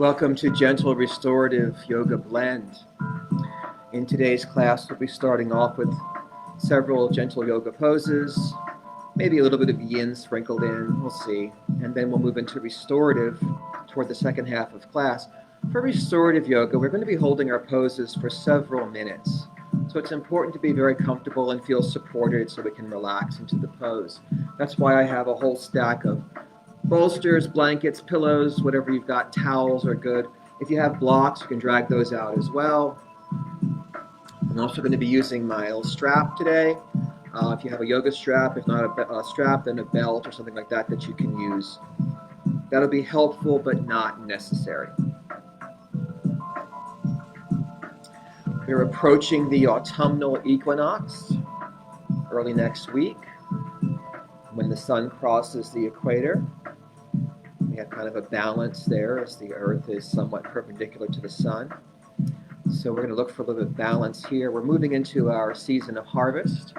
Welcome to Gentle Restorative Yoga Blend. In today's class, we'll be starting off with several gentle yoga poses, maybe a little bit of yin sprinkled in, we'll see. And then we'll move into restorative toward the second half of class. For restorative yoga, we're going to be holding our poses for several minutes. So it's important to be very comfortable and feel supported so we can relax into the pose. That's why I have a whole stack of bolsters, blankets, pillows, whatever you've got, towels are good. If you have blocks, you can drag those out as well. I'm also going to be using my little strap today. If you have a yoga strap, if not a strap, then a belt or something like that that you can use. That'll be helpful, but not necessary. We're approaching the autumnal equinox early next week when the sun crosses the equator. We have kind of a balance there as the earth is somewhat perpendicular to the sun. So we're going to look for a little bit of balance here. We're moving into our season of harvest.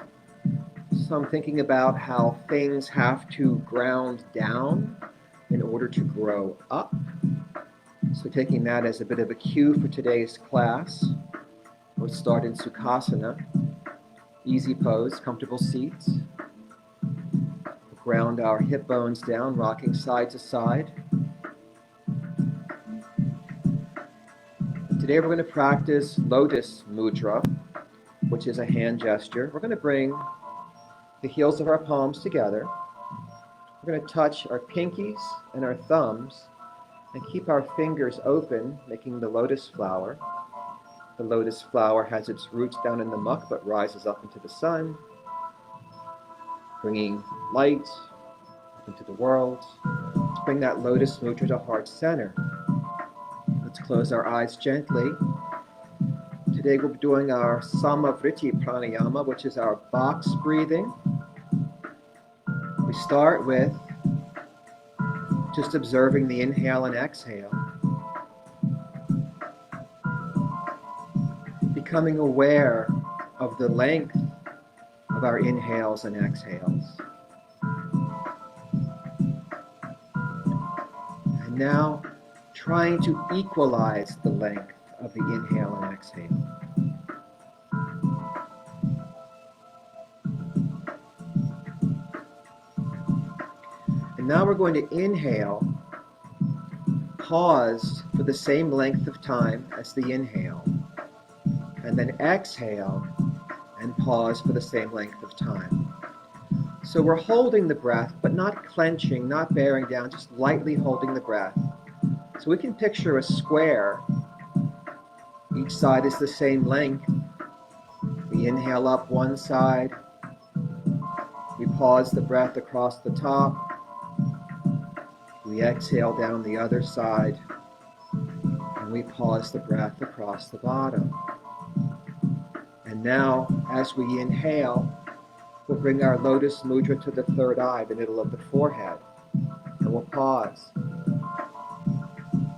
So I'm thinking about how things have to ground down in order to grow up. So taking that as a bit of a cue for today's class, we'll start in Sukhasana. Easy pose, comfortable seats. Ground our hip bones down, rocking side to side. Today we're going to practice Lotus Mudra, which is a hand gesture. We're going to bring the heels of our palms together. We're going to touch our pinkies and our thumbs and keep our fingers open, making the lotus flower. The lotus flower has its roots down in the muck but rises up into the sun, bringing light into the world. Let's bring that lotus mudra to heart center. Let's close our eyes gently. Today we'll be doing our Samavriti pranayama, which is our box breathing. We start with just observing the inhale and exhale, becoming aware of the length of our inhales and exhales. And now trying to equalize the length of the inhale and exhale. And now we're going to inhale, pause for the same length of time as the inhale, and then exhale and pause for the same length of time. So we're holding the breath, but not clenching, not bearing down, just lightly holding the breath. So we can picture a square. Each side is the same length. We inhale up one side. We pause the breath across the top. We exhale down the other side. And we pause the breath across the bottom. And now, as we inhale, we'll bring our lotus mudra to the third eye, the middle of the forehead, and we'll pause.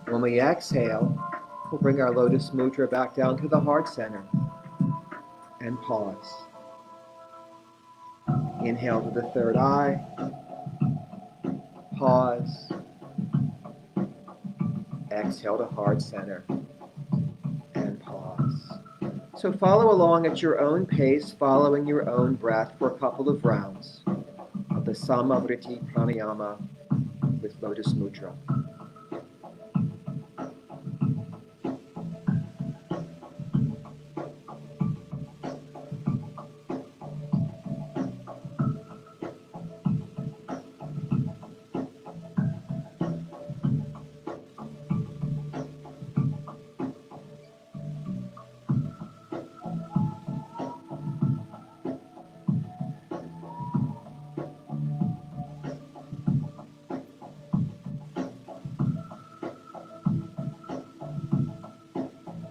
When we exhale, we'll bring our lotus mudra back down to the heart center and pause. Inhale to the third eye, pause, exhale to heart center, and pause. So follow along at your own pace, following your own breath for a couple of rounds of the Samavriti pranayama with Lotus Mudra.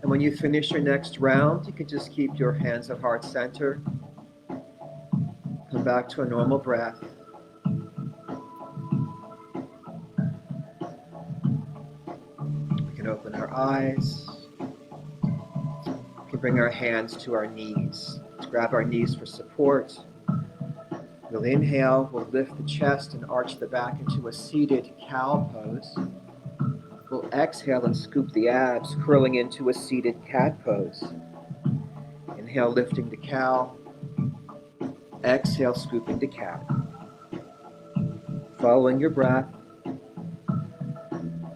And when you finish your next round, you can just keep your hands at heart center. Come back to a normal breath. We can open our eyes. We can bring our hands to our knees. Let's grab our knees for support. We'll inhale, we'll lift the chest and arch the back into a seated cow pose. We'll exhale and scoop the abs, curling into a seated cat pose. Inhale, lifting to cow. Exhale, scooping to cat. Following your breath,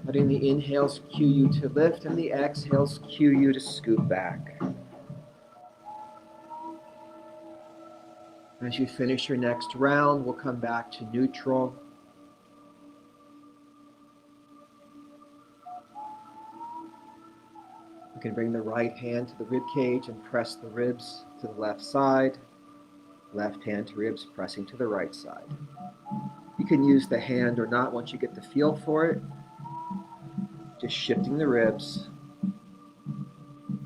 letting the inhales cue you to lift and the exhales cue you to scoop back. As you finish your next round, we'll come back to neutral. You can bring the right hand to the rib cage and press the ribs to the left side. Left hand to ribs pressing to the right side. You can use the hand or not once you get the feel for it. Just shifting the ribs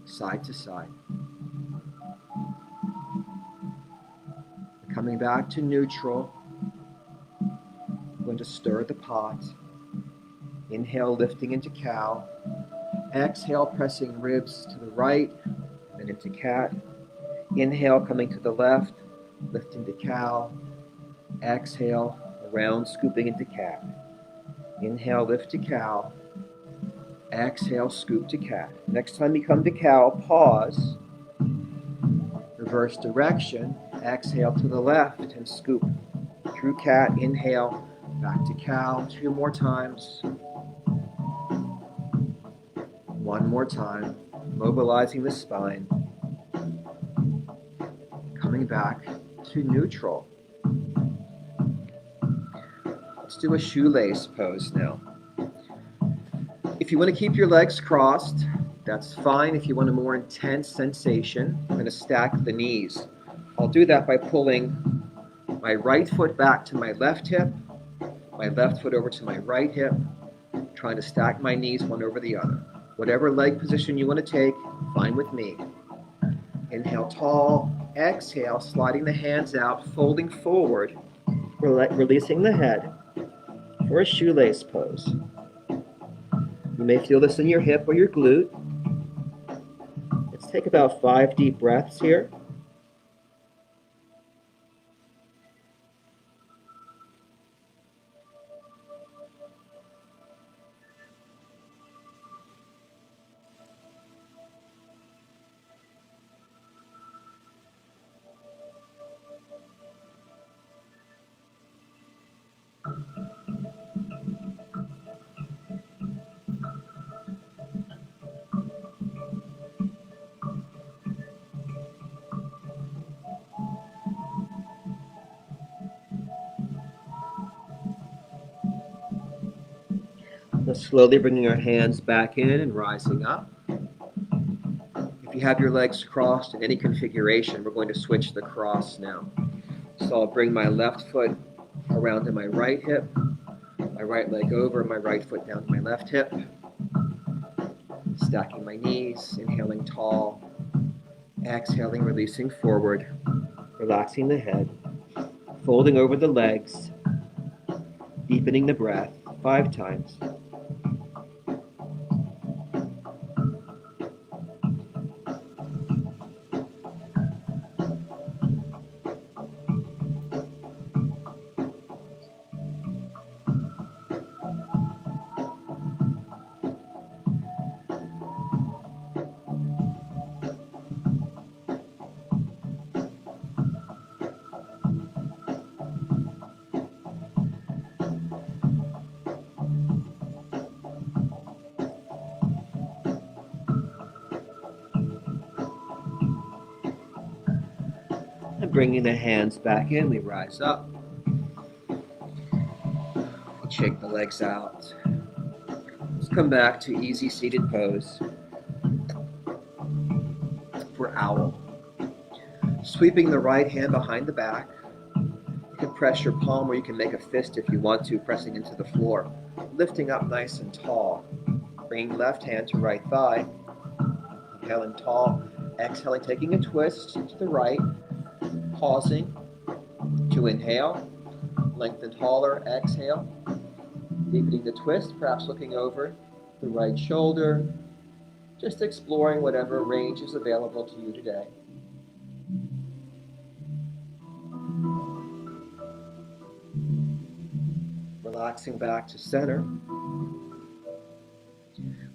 side to side. Coming back to neutral. I'm going to stir the pot. Inhale, lifting into cow. Exhale, pressing ribs to the right, and then into cat. Inhale, coming to the left, lifting to cow. Exhale, around, scooping into cat. Inhale, lift to cow. Exhale, scoop to cat. Next time you come to cow, pause. Reverse direction. Exhale to the left and scoop through cat. Inhale, back to cow. 2 more times. 1 more time. Mobilizing the spine. Coming back to neutral. Let's do a shoelace pose now. If you want to keep your legs crossed, that's fine. If you want a more intense sensation, I'm going to stack the knees. I'll do that by pulling my right foot back to my left hip, my left foot over to my right hip, trying to stack my knees one over the other. Whatever leg position you want to take, fine with me. Inhale tall, exhale, sliding the hands out, folding forward, releasing the head for a shoelace pose. You may feel this in your hip or your glute. Let's take about 5 deep breaths here. Now slowly bringing our hands back in and rising up. If you have your legs crossed in any configuration, we're going to switch the cross now. So I'll bring my left foot around to my right hip, my right leg over, my right foot down to my left hip. Stacking my knees, inhaling tall, exhaling, releasing forward, relaxing the head, folding over the legs, deepening the breath 5 times. And bringing the hands back in, we rise up. And shake the legs out. Let's come back to easy seated pose for owl. Sweeping the right hand behind the back. You can press your palm or you can make a fist if you want to, pressing into the floor. Lifting up nice and tall. Bringing left hand to right thigh. Inhaling tall. Exhaling, taking a twist to the right. Pausing to inhale. Lengthen taller. Exhale. Deepening the twist, perhaps looking over the right shoulder. Just exploring whatever range is available to you today. Relaxing back to center.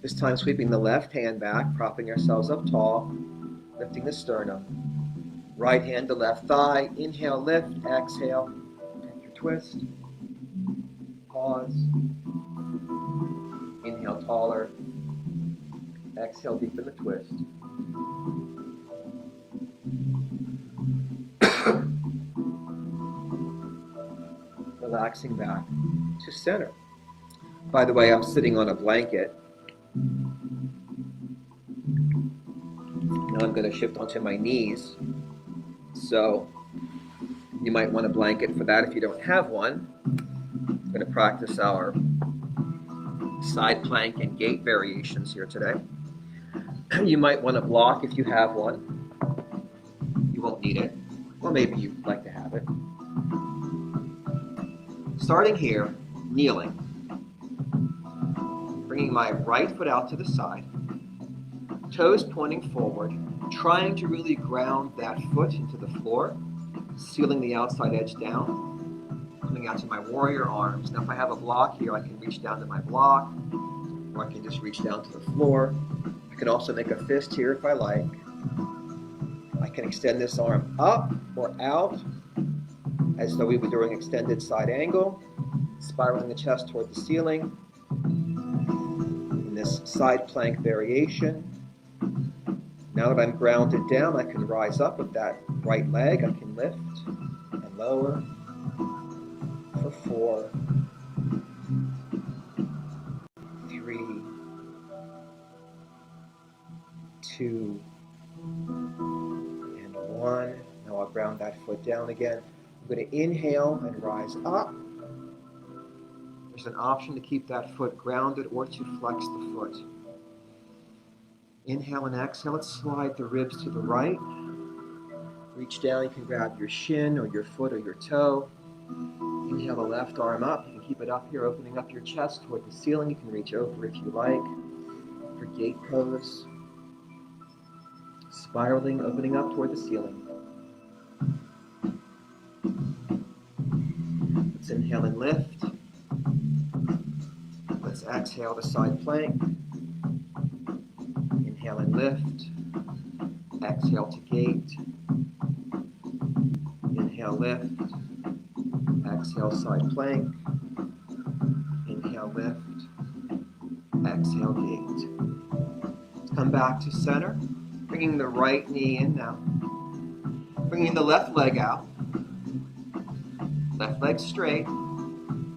This time sweeping the left hand back, propping ourselves up tall, lifting the sternum. Right hand to left thigh. Inhale, lift. Exhale. Take your twist. Pause. Inhale, taller. Exhale, deepen the twist. Relaxing back to center. By the way, I'm sitting on a blanket. Now I'm going to shift onto my knees. So you might want a blanket for that if you don't have one. I'm going to practice our side plank and gait variations here today. You might want a block if you have one. You won't need it. Or maybe you'd like to have it. Starting here, kneeling. Bringing my right foot out to the side. Toes pointing forward. Trying to really ground that foot into the floor. Sealing the outside edge down. Coming out to my warrior arms. Now if I have a block here, I can reach down to my block. Or I can just reach down to the floor. I can also make a fist here if I like. I can extend this arm up or out as though we were doing extended side angle, spiraling the chest toward the ceiling. In this side plank variation. Now that I'm grounded down, I can rise up with that right leg. I can lift and lower for 4, 3, 2, and 1. Now I'll ground that foot down again. I'm going to inhale and rise up. There's an option to keep that foot grounded or to flex the foot. Inhale and exhale. Let's slide the ribs to the right. Reach down. You can grab your shin or your foot or your toe. Inhale the left arm up. You can keep it up here, opening up your chest toward the ceiling. You can reach over if you like for gate pose. Spiraling, opening up toward the ceiling. Let's inhale and lift. Let's exhale to side plank. Inhale and lift. Exhale to gate. Inhale, lift. Exhale, side plank. Inhale, lift. Exhale, gate. Let's come back to center. Bringing the right knee in now. Bringing the left leg out. Left leg straight.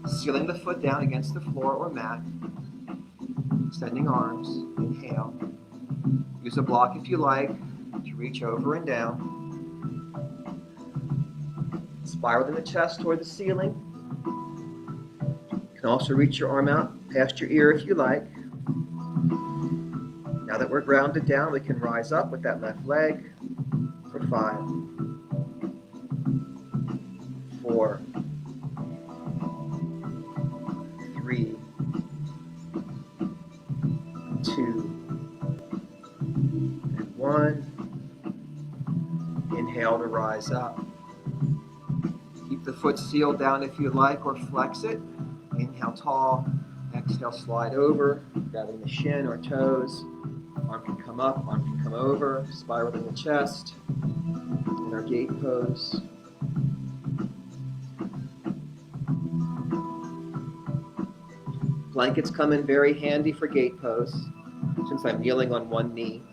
Sealing the foot down against the floor or mat. Extending arms. Inhale. Use a block if you like to reach over and down. Spiral in the chest toward the ceiling. You can also reach your arm out past your ear if you like. Now that we're grounded down, we can rise up with that left leg for 5, 4, 3, 2, and 1. Inhale to rise up. Keep the foot sealed down if you like, or flex it. Inhale tall. Exhale, slide over, grabbing the shin or toes. Arm can come up, arm can come over, spiral in the chest. In our gate pose. Blankets come in very handy for gate pose, since I'm kneeling on one knee.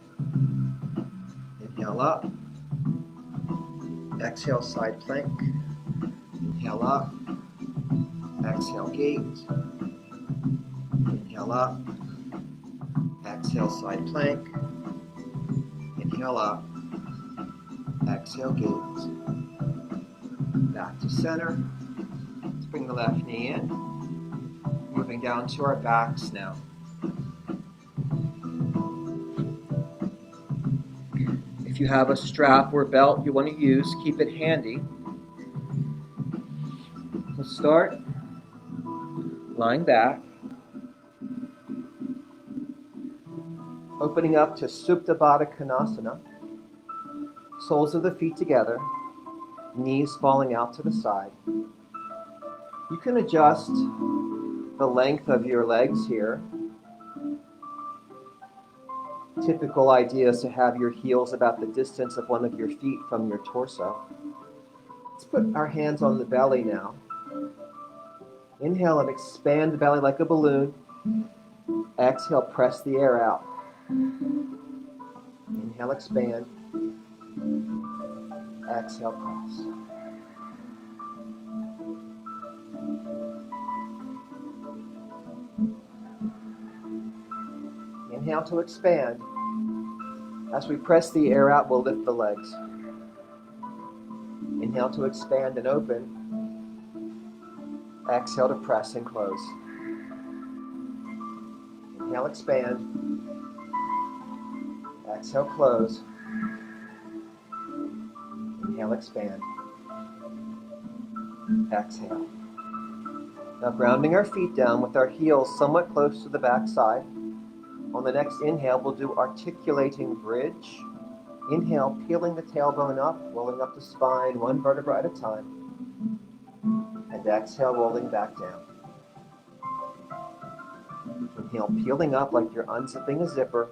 Inhale up. Exhale, side plank. Inhale up. Exhale, gate. Inhale up. Exhale, side plank. Inhale up. Exhale, gate. Back to center. Let's bring the left knee in. Moving down to our backs now. If you have a strap or belt you want to use, keep it handy. Let's start lying back. Opening up to Supta Baddha Konasana. Soles of the feet together. Knees falling out to the side. You can adjust the length of your legs here Typical idea is to have your heels about the distance of one of your feet from your torso. Let's put our hands on the belly now. Inhale and expand the belly like a balloon. Exhale, press the air out. Inhale, expand. Exhale, press. Inhale to expand. As we press the air out, we'll lift the legs. Inhale to expand and open. Exhale to press and close. Inhale, expand. Exhale, close. Inhale, expand. Exhale. Now grounding our feet down with our heels somewhat close to the back side. On the next inhale, we'll do articulating bridge. Inhale, peeling the tailbone up, rolling up the spine, one vertebra at a time. And exhale, rolling back down. Inhale, peeling up like you're unzipping a zipper.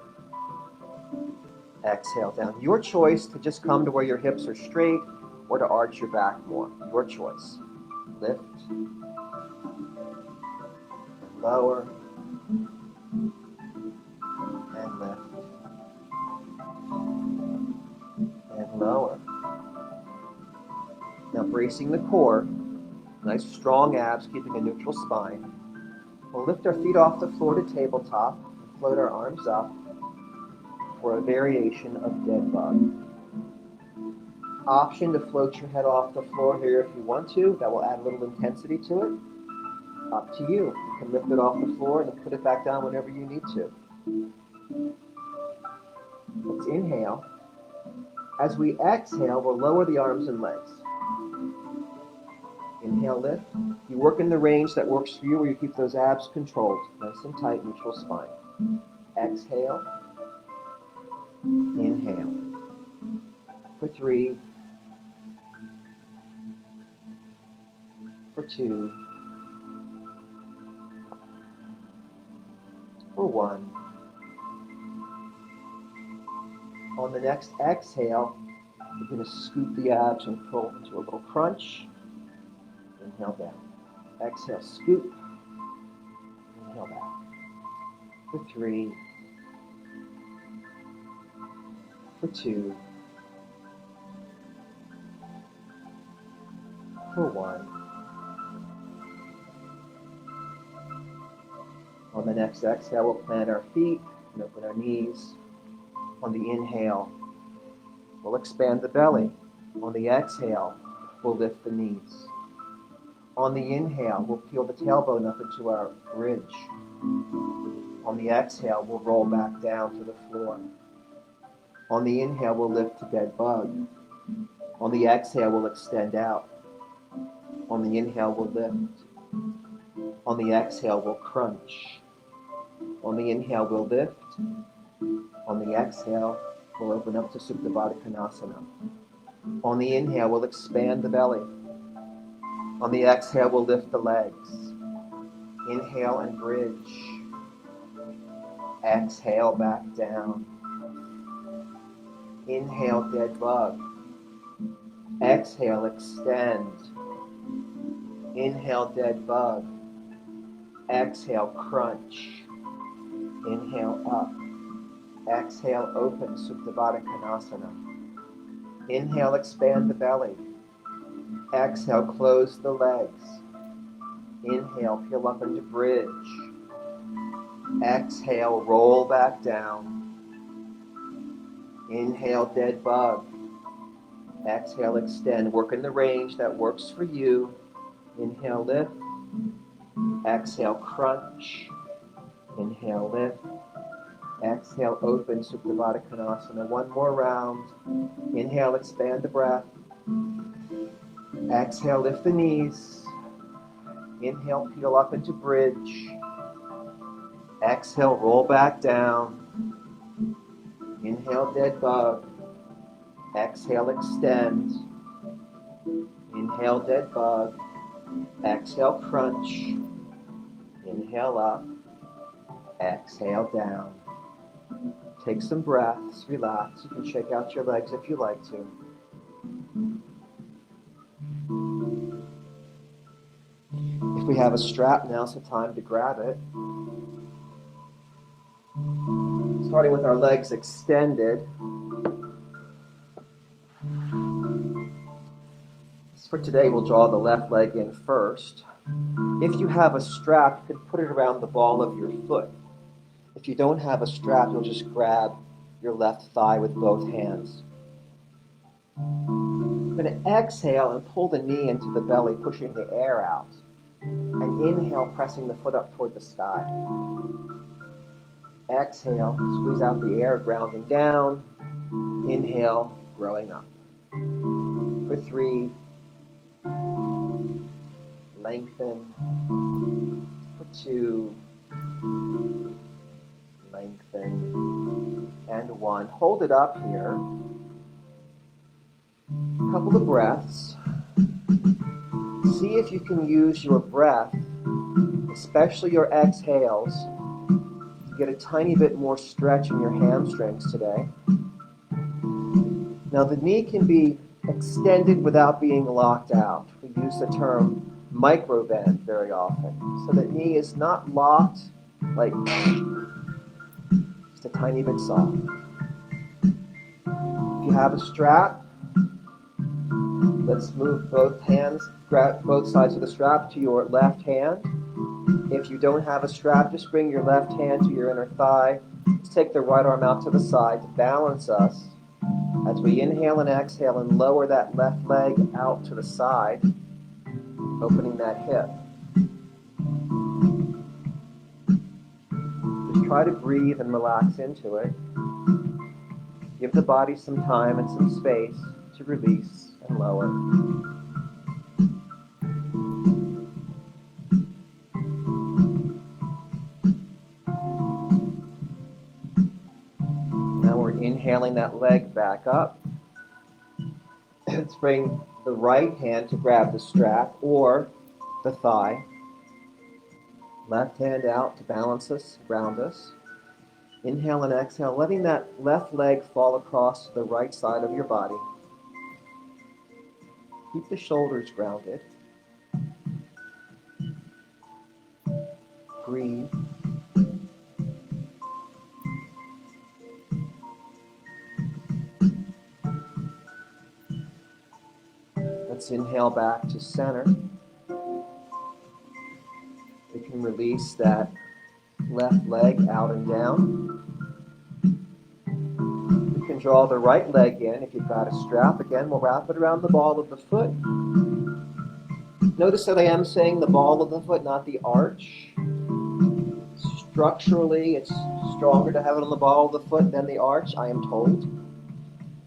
Exhale down. Your choice to just come to where your hips are straight or to arch your back more. Your choice. Lift. And lower. And lift. And lower. Now bracing the core. Nice strong abs, keeping a neutral spine. We'll lift our feet off the floor to tabletop. Float our arms up for a variation of dead bug. Option to float your head off the floor here if you want to. That will add a little intensity to it. Up to you. You can lift it off the floor and put it back down whenever you need to. Let's inhale. As we exhale, we'll lower the arms and legs. Inhale, lift. You work in the range that works for you where you keep those abs controlled. Nice and tight, neutral spine. Exhale. Inhale. For 3. For 2. For 1. On the next exhale, you're going to scoop the abs and pull into a little crunch. Inhale down. Exhale, scoop. Inhale back. For 3. For 2. For 1. On the next exhale, we'll plant our feet and open our knees. On the inhale, we'll expand the belly. On the exhale, we'll lift the knees. On the inhale, we'll peel the tailbone up into our bridge. On the exhale, we'll roll back down to the floor. On the inhale, we'll lift to dead bug. On the exhale, we'll extend out. On the inhale, we'll lift. On the exhale, we'll crunch. On the inhale, we'll lift. On the exhale, we'll open up to Supta Baddha Konasana. On the inhale, we'll expand the belly. On the exhale, we'll lift the legs. Inhale and bridge. Exhale, back down. Inhale, dead bug. Exhale, extend. Inhale, dead bug. Exhale, crunch. Inhale, up. Exhale, open, Supta Baddha Konasana. Inhale, expand the belly. Exhale, close the legs. Inhale, peel up into bridge. Exhale, roll back down. Inhale, dead bug. Exhale, extend. Work in the range that works for you. Inhale, lift. Exhale, crunch. Inhale, lift. Exhale, open, Supta Baddha Konasana. One more round. Inhale, expand the breath. Exhale, lift the knees. Inhale, peel up into bridge. Exhale, roll back down. Inhale, dead bug. Exhale, extend. Inhale, dead bug. Exhale, crunch. Inhale up. Exhale down. Take some breaths, relax. You can shake out your legs if you like to. If we have a strap, now's the time to grab it. Starting with our legs extended. For today, we'll draw the left leg in first. If you have a strap, you can put it around the ball of your foot. If you don't have a strap, you'll just grab your left thigh with both hands. I'm going to exhale and pull the knee into the belly, pushing the air out. And inhale, pressing the foot up toward the sky. Exhale, squeeze out the air, grounding down. Inhale, growing up. For 3, lengthen. For 2, lengthen. And 1. Hold it up here. A couple of breaths. See if you can use your breath, especially your exhales, to get a tiny bit more stretch in your hamstrings today. Now the knee can be extended without being locked out. We use the term micro bend very often. So the knee is not locked, like just a tiny bit soft. If you have a strap, let's move both hands, grab both sides of the strap to your left hand. If you don't have a strap, just bring your left hand to your inner thigh. Let's take the right arm out to the side to balance us as we inhale and exhale and lower that left leg out to the side, opening that hip. Just try to breathe and relax into it. Give the body some time and some space to release and lower. Now we're inhaling that leg back up. Let's bring the right hand to grab the strap or the thigh. Left hand out to balance us, ground us. Inhale and exhale, letting that left leg fall across the right side of your body. Keep the shoulders grounded. Breathe. Let's inhale back to center. We can release that left leg out and down. You can draw the right leg in if you've got a strap. Again, we'll wrap it around the ball of the foot. Notice that I am saying the ball of the foot, not the arch. Structurally, it's stronger to have it on the ball of the foot than the arch, I am told.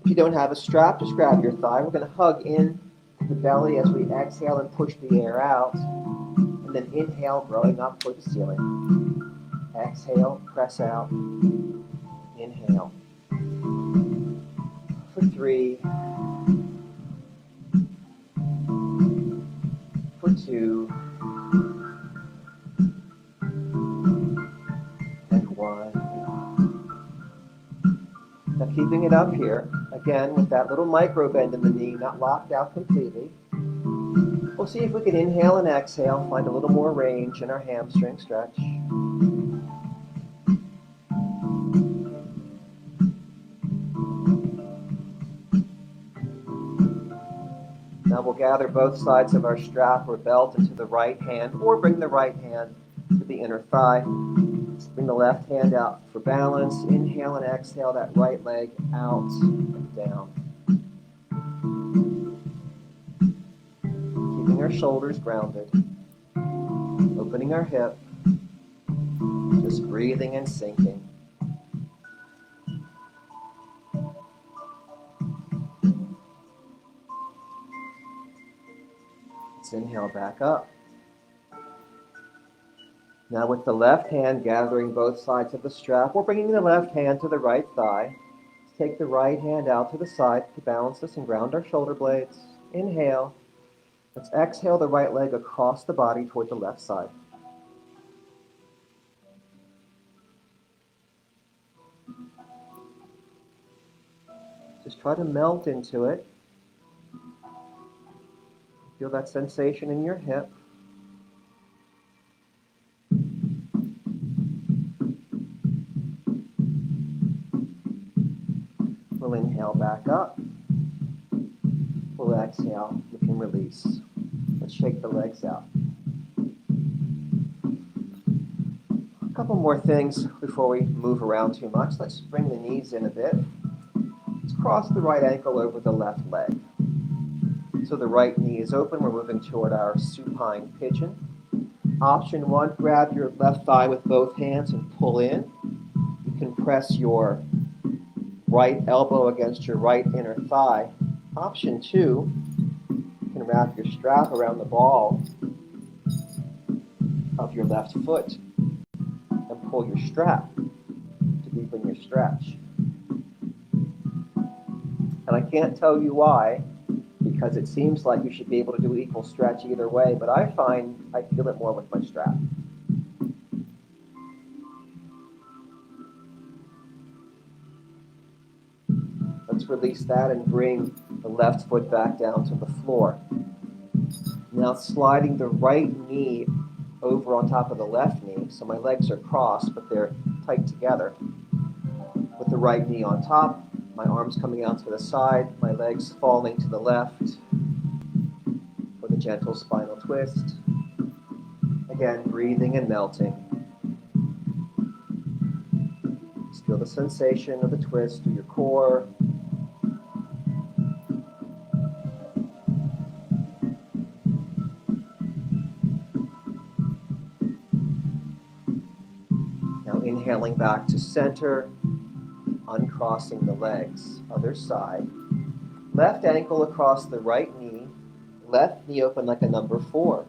If you don't have a strap, just grab your thigh. We're going to hug in to the belly as we exhale and push the air out. And then inhale, growing up toward the ceiling. Exhale, press out. Inhale. For 3. For 2. And 1. Now keeping it up here, again with that little micro bend in the knee, not locked out completely. We'll see if we can inhale and exhale, find a little more range in our hamstring stretch. Now we'll gather both sides of our strap or belt into the right hand, or bring the right hand to the inner thigh. Let's bring the left hand out for balance. Inhale and exhale that right leg out and down. Keeping our shoulders grounded. Opening our hip. Just breathing and sinking. Let's inhale back up. Now with the left hand gathering both sides of the strap, we're bringing the left hand to the right thigh. Let's take the right hand out to the side to balance us and ground our shoulder blades. Inhale. Let's exhale the right leg across the body toward the left side. Just try to melt into it. Feel that sensation in your hip. We'll inhale back up. We'll exhale. You can release. Let's shake the legs out. A couple more things before we move around too much. Let's bring the knees in a bit. Let's cross the right ankle over the left leg. So the right knee is open. We're moving toward our supine pigeon. Option 1, grab your left thigh with both hands and pull in. You can press your right elbow against your right inner thigh. Option 2, you can wrap your strap around the ball of your left foot and pull your strap to deepen your stretch. And I can't tell you why, because it seems like you should be able to do equal stretch either way, but I find I feel it more with my strap. Let's release that and bring the left foot back down to the floor. Now sliding the right knee over on top of the left knee, so my legs are crossed, but they're tight together. With the right knee on top, my arms coming out to the side, my legs falling to the left for the gentle spinal twist. Again, breathing and melting. Just feel the sensation of the twist through your core. Now inhaling back to center. Uncrossing the legs, other side. Left ankle across the right knee, left knee open like a number 4.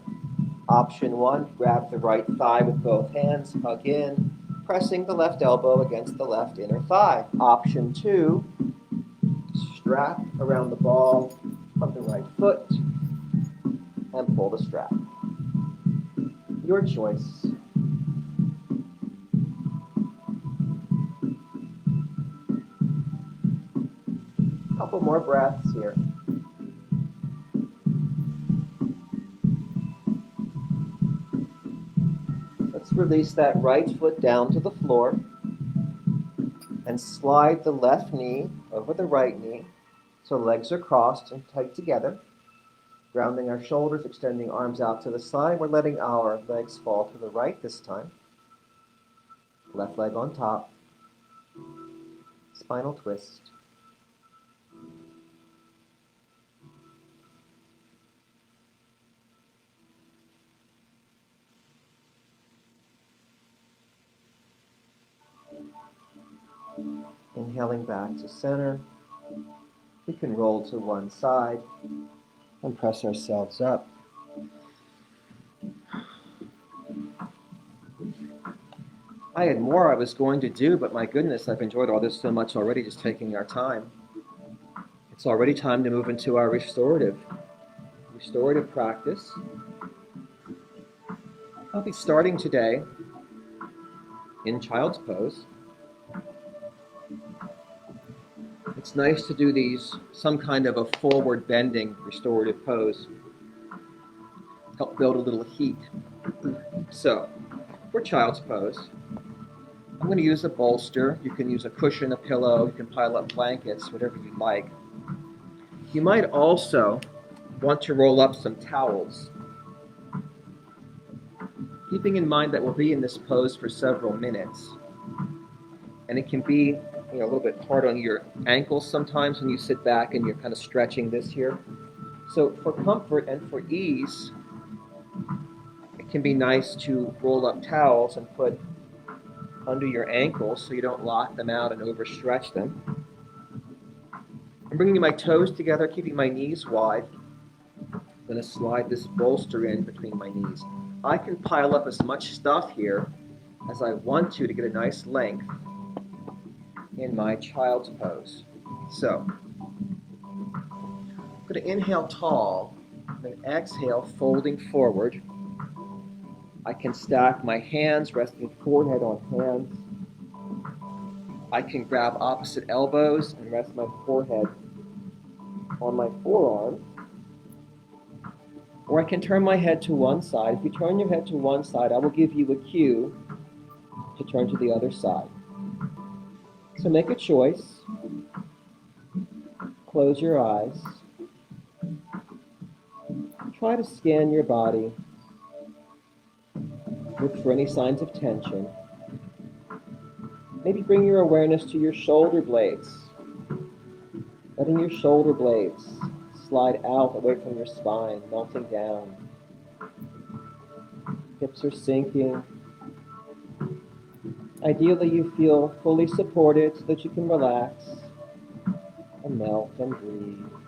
Option 1, grab the right thigh with both hands, hug in, pressing the left elbow against the left inner thigh. Option 2, strap around the ball of the right foot and pull the strap. Your choice. Couple more breaths here. Let's release that right foot down to the floor and slide the left knee over the right knee so legs are crossed and tight together. Grounding our shoulders, extending arms out to the side. We're letting our legs fall to the right this time. Left leg on top. Spinal twist. Inhaling back to center. We can roll to one side and press ourselves up. I had more I was going to do, but my goodness, I've enjoyed all this so much already, just taking our time. It's already time to move into our restorative practice. I'll be starting today in child's pose. It's nice to do some kind of a forward bending restorative pose. Help build a little heat. So, for child's pose, I'm going to use a bolster. You can use a cushion, a pillow, you can pile up blankets, whatever you like. You might also want to roll up some towels. Keeping in mind that we'll be in this pose for several minutes. And it can be a little bit hard on your ankles sometimes when you sit back and you're kind of stretching this here. So for comfort and for ease, it can be nice to roll up towels and put under your ankles so you don't lock them out and overstretch them. I'm bringing my toes together, keeping my knees wide. I'm going to slide this bolster in between my knees. I can pile up as much stuff here as I want to get a nice length in my child's pose. So, I'm going to inhale tall, then exhale, folding forward. I can stack my hands, resting forehead on hands. I can grab opposite elbows and rest my forehead on my forearm. Or I can turn my head to one side. If you turn your head to one side, I will give you a cue to turn to the other side. So make a choice. Close your eyes. Try to scan your body. Look for any signs of tension. Maybe bring your awareness to your shoulder blades. Letting your shoulder blades slide out away from your spine, melting down. Hips are sinking. Ideally, you feel fully supported so that you can relax and melt and breathe.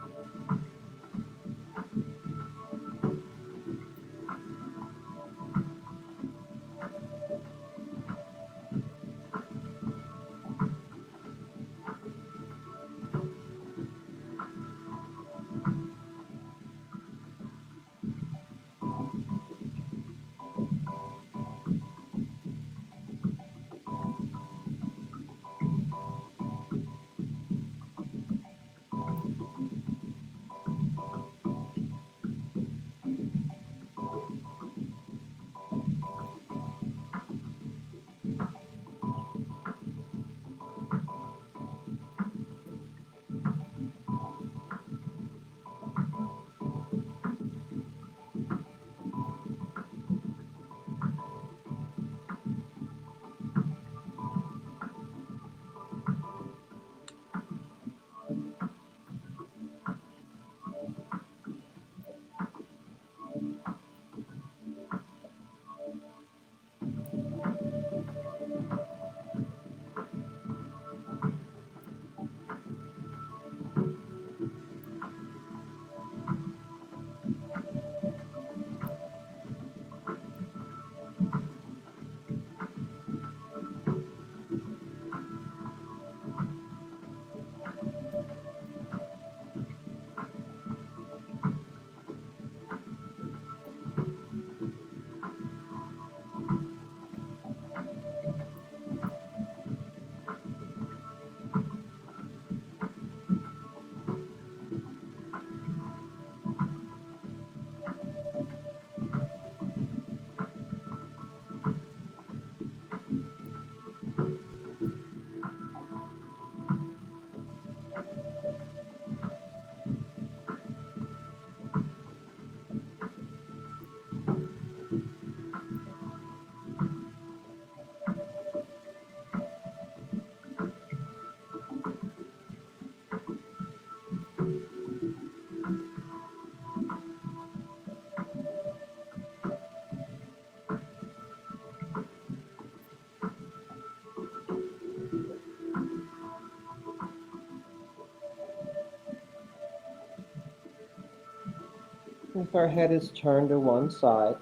If our head is turned to one side,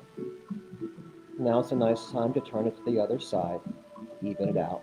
now's a nice time to turn it to the other side, even it out.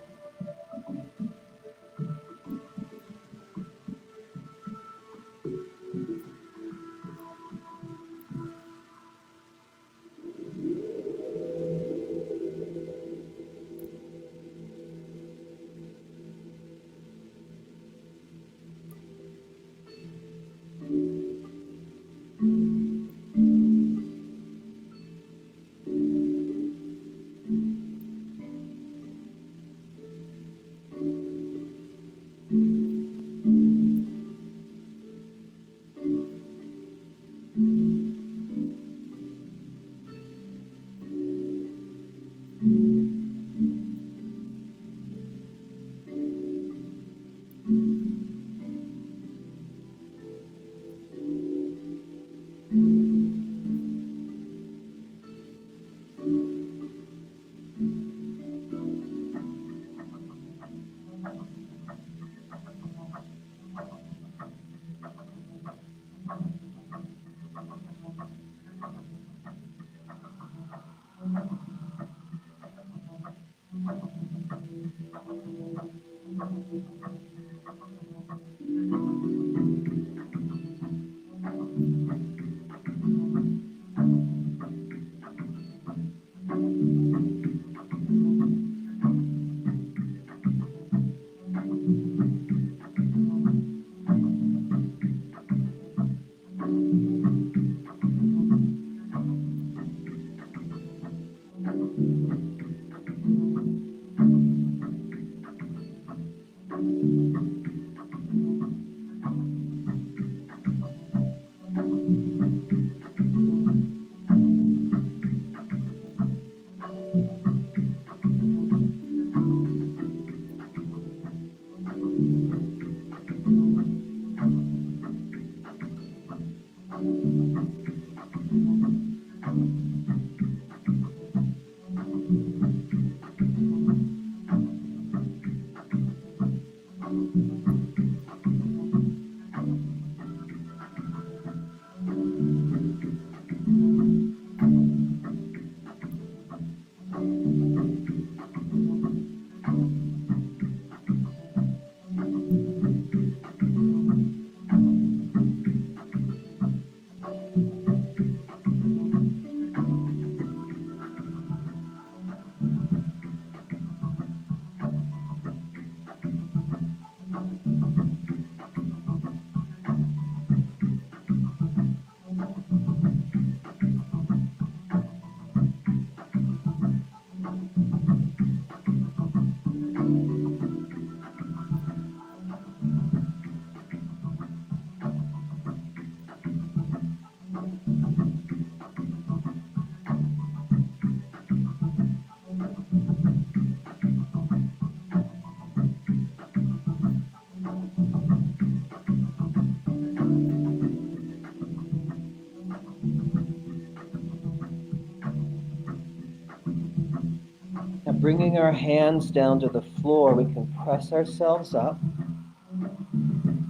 bringing our hands down to the floor, we can press ourselves up.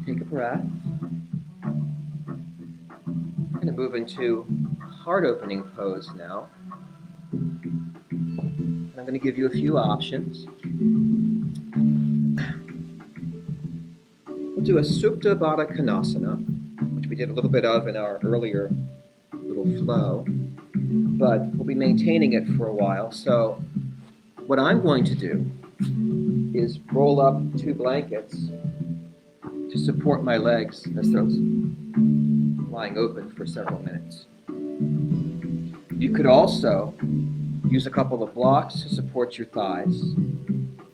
Take a breath. I'm going to move into heart-opening pose now. And I'm going to give you a few options. We'll do a Supta Baddha Konasana, which we did a little bit of in our earlier little flow, but we'll be maintaining it for a while. So what I'm going to do is roll up 2 blankets to support my legs as they're lying open for several minutes. You could also use a couple of blocks to support your thighs.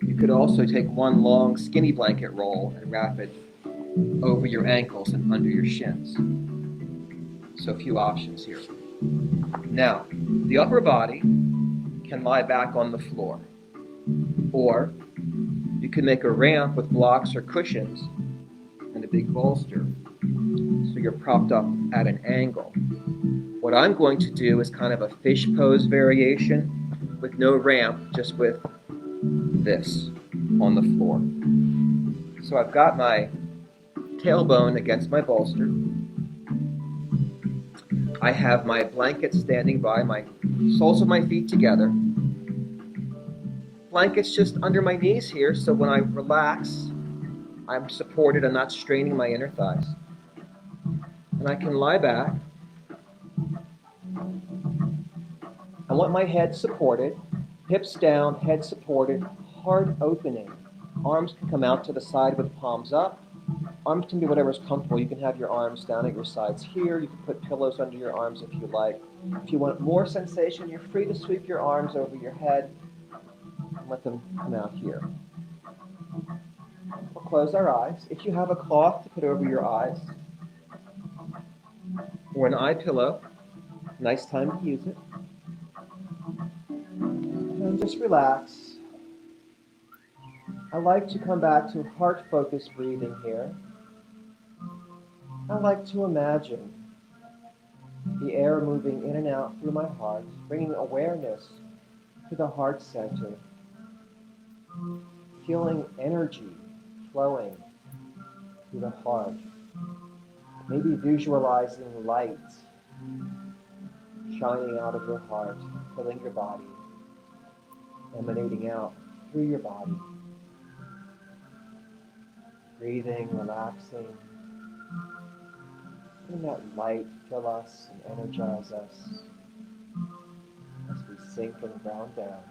You could also take one long skinny blanket roll and wrap it over your ankles and under your shins. So a few options here. Now, the upper body can lie back on the floor, or you can make a ramp with blocks or cushions and a big bolster, so you're propped up at an angle. What I'm going to do is kind of a fish pose variation with no ramp, just with this on the floor. So I've got my tailbone against my bolster. I have my blanket standing by, my soles of my feet together. Blanket's just under my knees here, so when I relax, I'm supported, I'm not straining my inner thighs. And I can lie back. I want my head supported, hips down, head supported, heart opening. Arms can come out to the side with palms up. Arms can be whatever's comfortable. You can have your arms down at your sides here. You can put pillows under your arms if you like. If you want more sensation, you're free to sweep your arms over your head and let them come out here. We'll close our eyes. If you have a cloth to put over your eyes, or an eye pillow, nice time to use it. And just relax. I like to come back to heart-focused breathing here. I like to imagine the air moving in and out through my heart, bringing awareness to the heart center, feeling energy flowing through the heart, maybe visualizing light shining out of your heart, filling your body, emanating out through your body. Breathing, relaxing, letting that light fill us and energize us as we sink and ground down.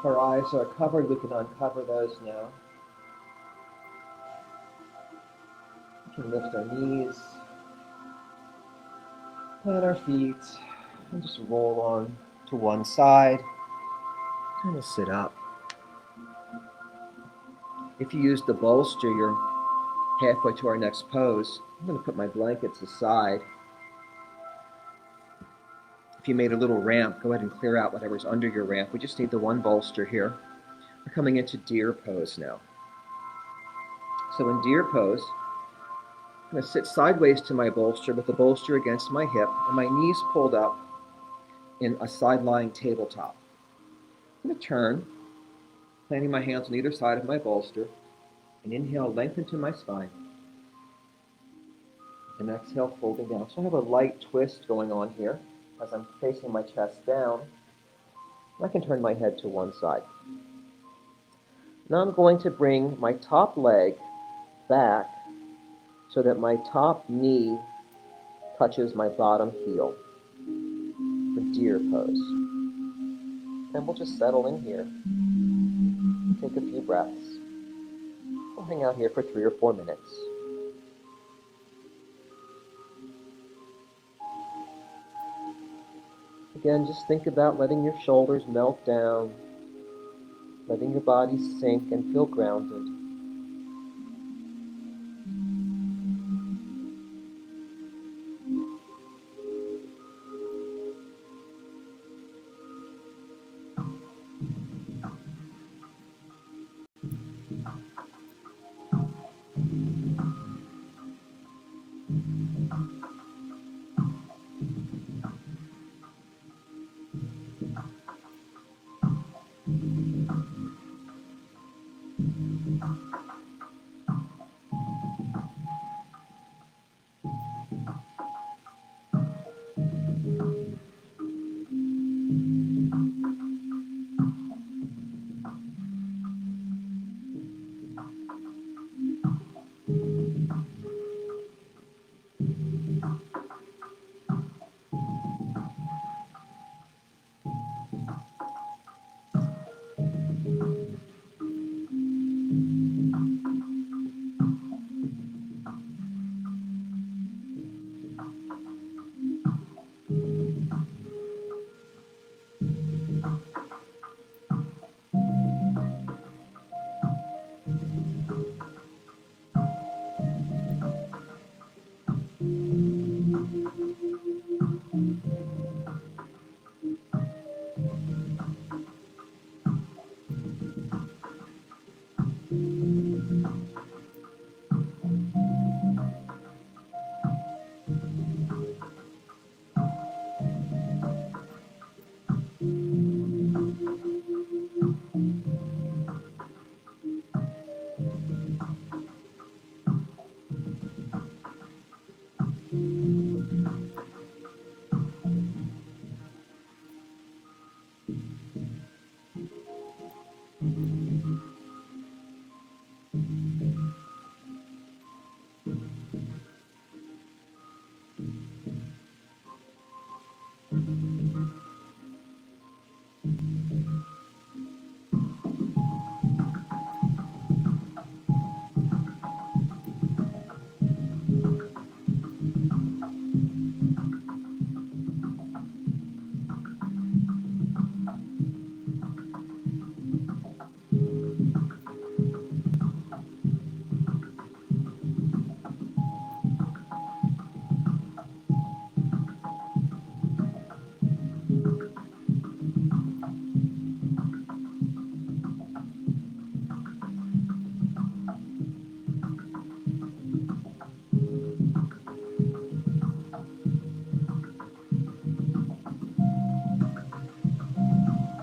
If our eyes are covered, we can uncover those now. We can lift our knees, plant our feet, and just roll on to one side. Kind of sit up. If you use the bolster, you're halfway to our next pose. I'm going to put my blankets aside. If you made a little ramp, go ahead and clear out whatever's under your ramp. We just need the one bolster here. We're coming into deer pose now. So in deer pose, I'm going to sit sideways to my bolster with the bolster against my hip and my knees pulled up in a side-lying tabletop. I'm going to turn, planting my hands on either side of my bolster, and inhale, lengthen to my spine. And exhale, folding down. So I have a light twist going on here as I'm facing my chest down. I can turn my head to one side. Now I'm going to bring my top leg back so that my top knee touches my bottom heel for deer pose. And we'll just settle in here. Take a few breaths. We'll hang out here for 3 or 4 minutes. Again, just think about letting your shoulders melt down, letting your body sink and feel grounded.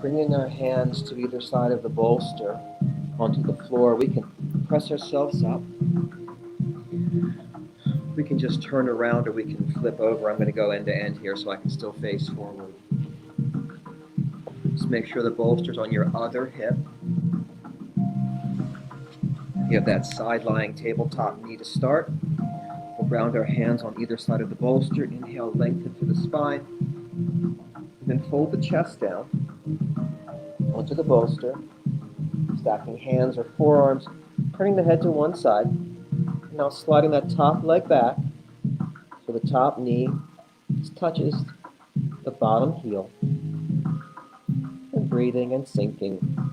Bringing our hands to either side of the bolster onto the floor, we can press ourselves up. We can just turn around or we can flip over. I'm going to go end to end here so I can still face forward. Just make sure the bolster's on your other hip. You have that side-lying tabletop knee to start. We'll ground our hands on either side of the bolster. Inhale, lengthen through the spine. And then fold the chest down. onto the bolster, stacking hands or forearms, turning the head to one side. And now sliding that top leg back so the top knee touches the bottom heel. And breathing and sinking.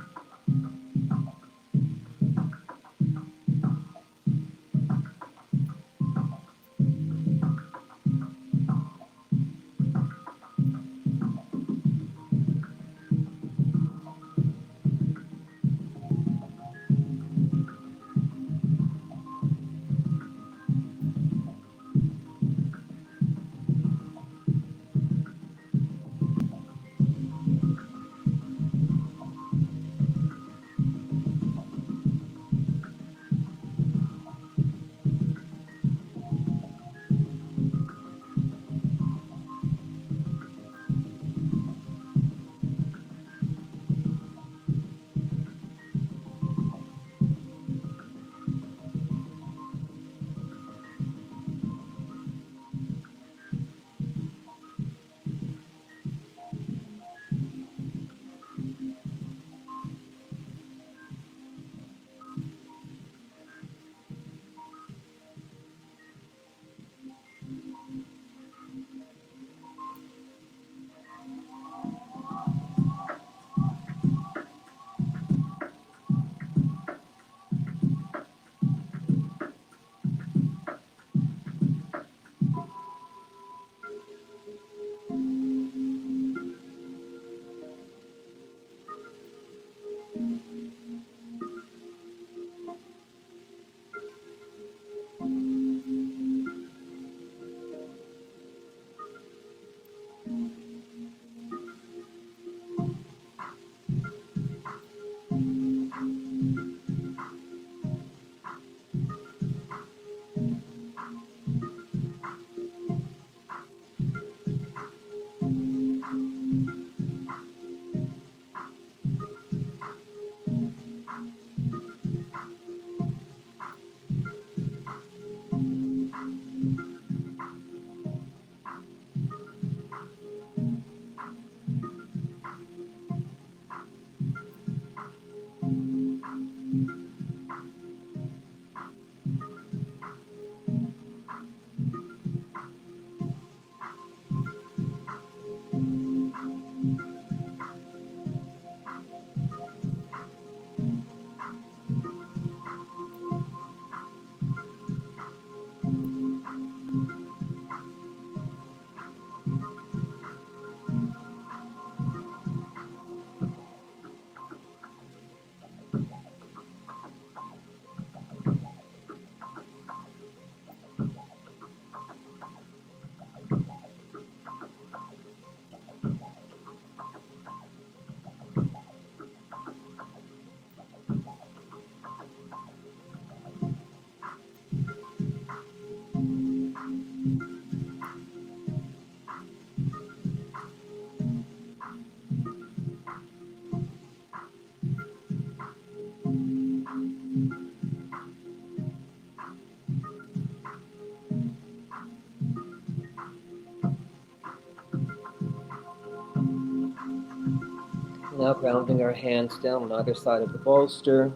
Now grounding our hands down on either side of the bolster.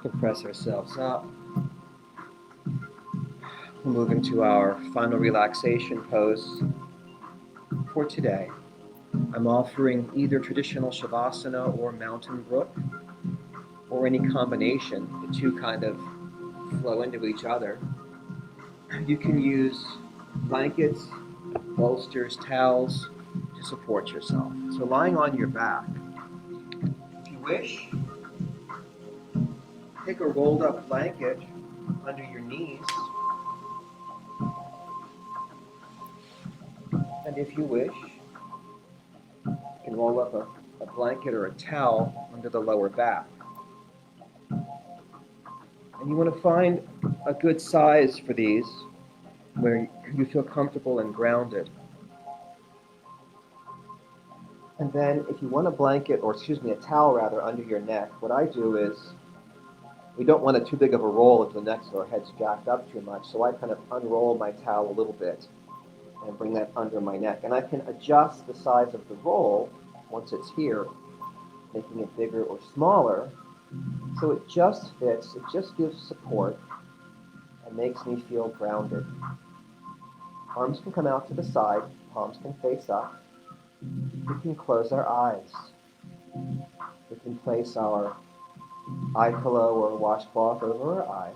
Compress ourselves up. Moving to our final relaxation pose for today. I'm offering either traditional Shavasana or Mountain Brook, or any combination. The two kind of flow into each other. You can use blankets, bolsters, towels to support yourself. So lying on your back, if you wish, take a rolled up blanket under your knees, and if you wish, you can roll up a blanket or a towel under the lower back. And you want to find a good size for these where you feel comfortable and grounded. And then if you want a blanket, or a towel rather, under your neck, what I do is, we don't want it too big of a roll if the neck or head's jacked up too much, so I kind of unroll my towel a little bit and bring that under my neck. And I can adjust the size of the roll once it's here making it bigger or smaller, so it just fits, it just gives support, and makes me feel grounded. Arms can come out to the side, palms can face up. We can close our eyes. We can place our eye pillow or washcloth over our eyes.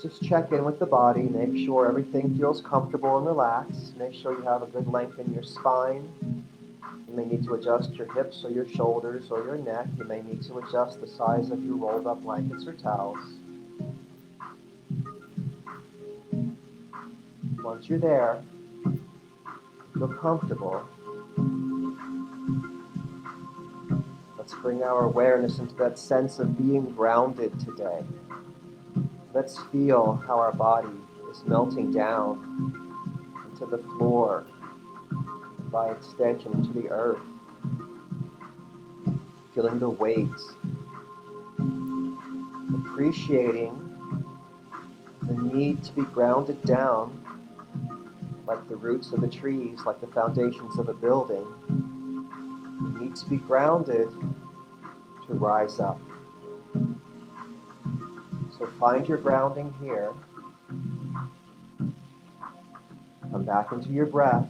Just check in with the body, make sure everything feels comfortable and relaxed. Make sure you have a good length in your spine. You may need to adjust your hips or your shoulders or your neck. You may need to adjust the size of your rolled up blankets or towels. Once you're there, feel comfortable. Let's bring our awareness into that sense of being grounded today. Let's feel how our body is melting down into the floor, by extension into the earth. Feeling the weight, appreciating the need to be grounded down like the roots of the trees, like the foundations of a building. You need to be grounded to rise up. So find your grounding here. Come back into your breath.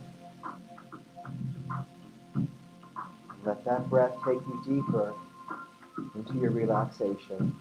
Let that breath take you deeper into your relaxation.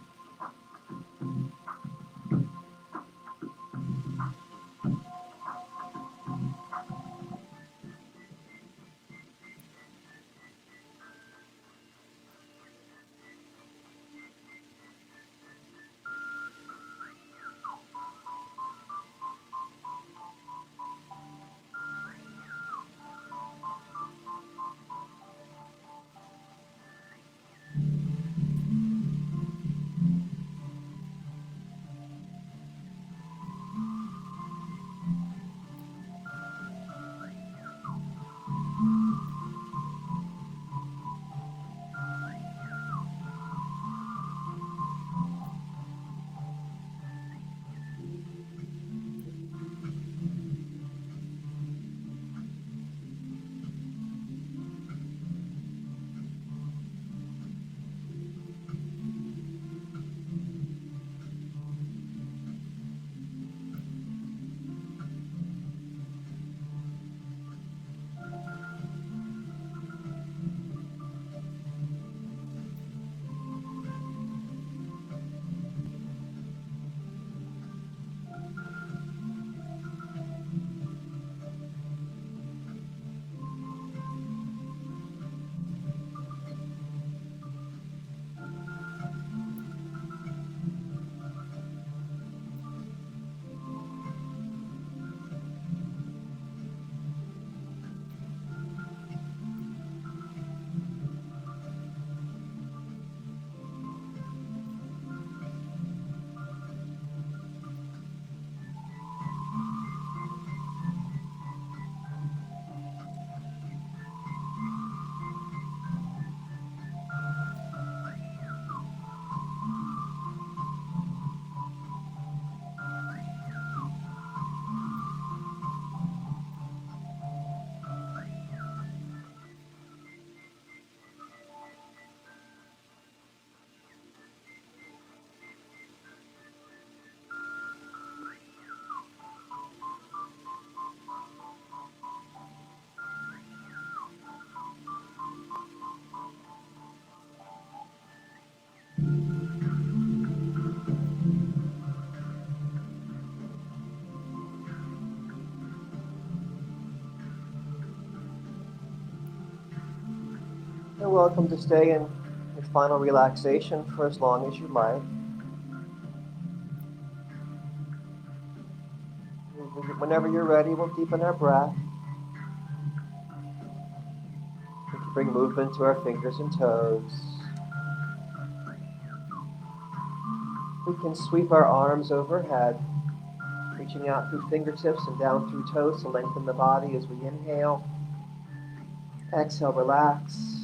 You're welcome to stay in your final relaxation for as long as you like. Whenever you're ready, we'll deepen our breath. We can bring movement to our fingers and toes. We can sweep our arms overhead, reaching out through fingertips and down through toes to lengthen the body as we inhale. Exhale, relax.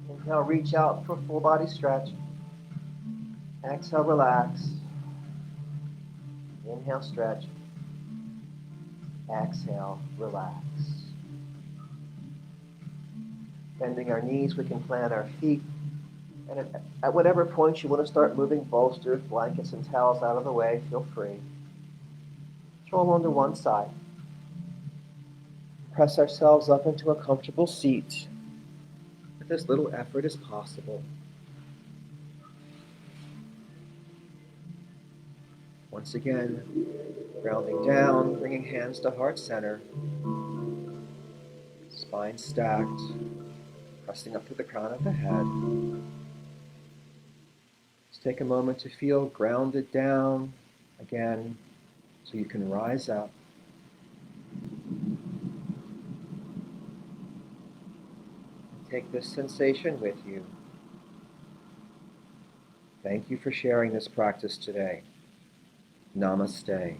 Inhale, reach out for a full body stretch. Exhale, relax. Inhale, stretch. Exhale, relax. Bending our knees, we can plant our feet. And at whatever point you want to start moving bolsters, blankets, and towels out of the way, feel free. Throw them onto one side. Press ourselves up into a comfortable seat with as little effort as possible. Once again, grounding down, bringing hands to heart center. Spine stacked, pressing up to the crown of the head. Just take a moment to feel grounded down again so you can rise up. Take this sensation with you. Thank you for sharing this practice today. Namaste.